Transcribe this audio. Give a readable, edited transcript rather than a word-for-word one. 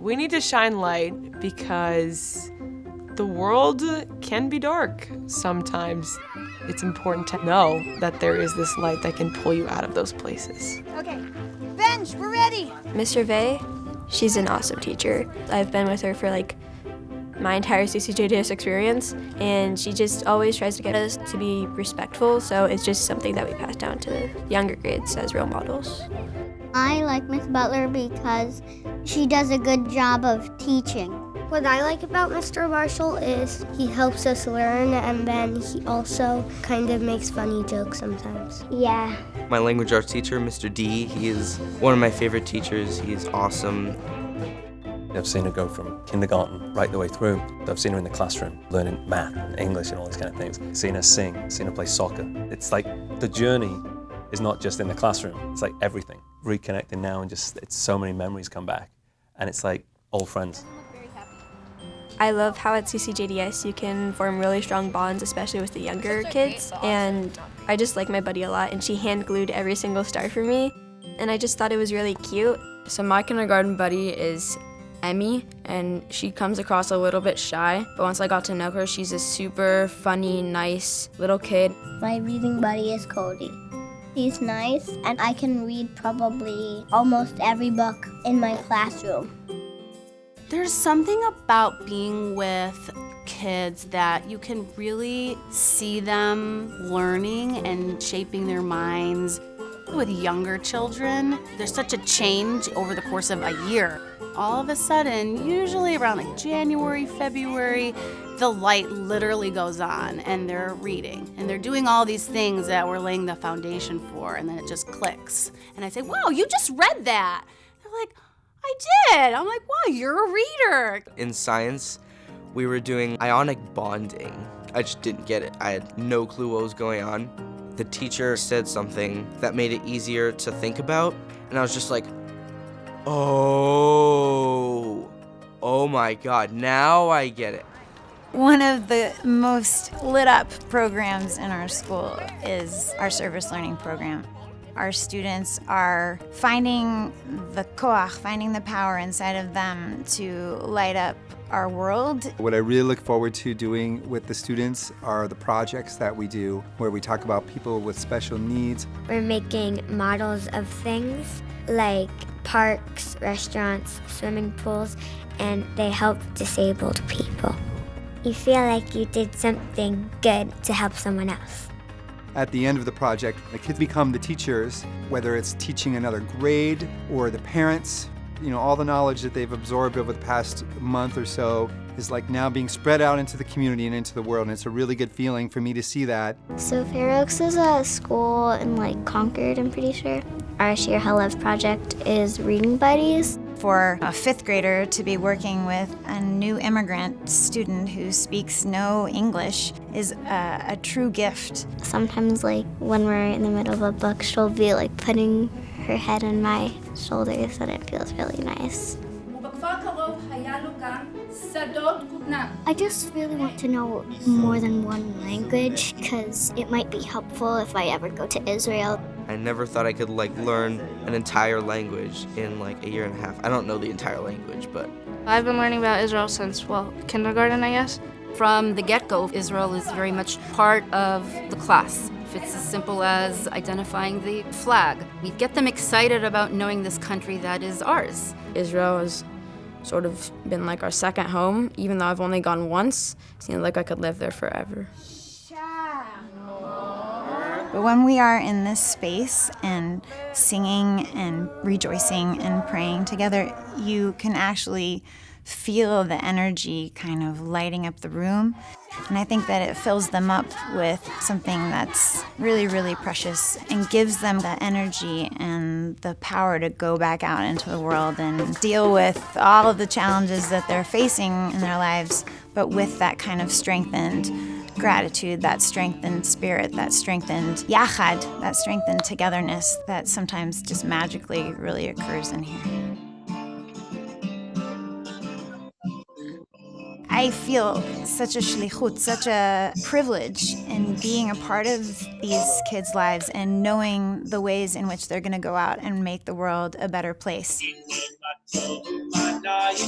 We need to shine light because the world can be dark sometimes. It's important to know that there is this light that can pull you out of those places. Okay, bench, we're ready. Mr. Vey, she's an awesome teacher. I've been with her for like my entire CCJDS experience, and she just always tries to get us to be respectful, so it's just something that we pass down to the younger grades as role models. I like Miss Butler because she does a good job of teaching. What I like about Mr. Marshall is he helps us learn, and then he also kind of makes funny jokes sometimes. Yeah. My language arts teacher, Mr. D, he is one of my favorite teachers. He's awesome. I've seen her go from kindergarten right the way through. I've seen her in the classroom learning math and English and all these kind of things. Seen her sing, seen her play soccer. It's like the journey is not just in the classroom, it's like everything. Reconnecting now and just, it's so many memories come back. And it's like old friends. I love how at CCJDS you can form really strong bonds, especially with the younger kids. And I just like my buddy a lot, and she hand glued every single star for me. And I just thought it was really cute. So my kindergarten buddy is Emmy, and she comes across a little bit shy, but once I got to know her, she's a super funny, nice little kid. My reading buddy is Cody. He's nice, and I can read probably almost every book in my classroom. There's something about being with kids that you can really see them learning and shaping their minds. With younger children, there's such a change over the course of a year. All of a sudden, usually around like January, February, the light literally goes on and they're reading and they're doing all these things that we're laying the foundation for, and then it just clicks. And I say, wow, you just read that. They're like, I did. I'm like, wow, you're a reader. In science, we were doing ionic bonding. I just didn't get it. I had no clue what was going on. The teacher said something that made it easier to think about, and I was just like, oh my God, now I get it. One of the most lit up programs in our school is our service learning program. Our students are finding the koach, finding the power inside of them to light up our world. What I really look forward to doing with the students are the projects that we do where we talk about people with special needs. We're making models of things like parks, restaurants, swimming pools, and they help disabled people. You feel like you did something good to help someone else. At the end of the project, the kids become the teachers, whether it's teaching another grade or the parents. You know, all the knowledge that they've absorbed over the past month or so is like now being spread out into the community and into the world, and it's a really good feeling for me to see that. So Fair Oaks is a school in like Concord, I'm pretty sure. Our Share How Love project is reading buddies. For a fifth grader to be working with a new immigrant student who speaks no English is a true gift. Sometimes like when we're in the middle of a book, she'll be like putting her head on my shoulders, and it feels really nice. I just really want to know more than one language because it might be helpful if I ever go to Israel. I never thought I could learn an entire language in a year and a half. I don't know the entire language, but I've been learning about Israel since, kindergarten, I guess. From the get-go, Israel is very much part of the class. If it's as simple as identifying the flag, we get them excited about knowing this country that is ours. Israel has sort of been like our second home. Even though I've only gone once, it seems like I could live there forever. But when we are in this space and singing and rejoicing and praying together, you can actually feel the energy kind of lighting up the room. And I think that it fills them up with something that's really, really precious and gives them the energy and the power to go back out into the world and deal with all of the challenges that they're facing in their lives, but with that kind of strengthened gratitude, that strengthened spirit, that strengthened yachad, that strengthened togetherness that sometimes just magically really occurs in here. I feel such a shlichut, such a privilege in being a part of these kids' lives and knowing the ways in which they're going to go out and make the world a better place. Mana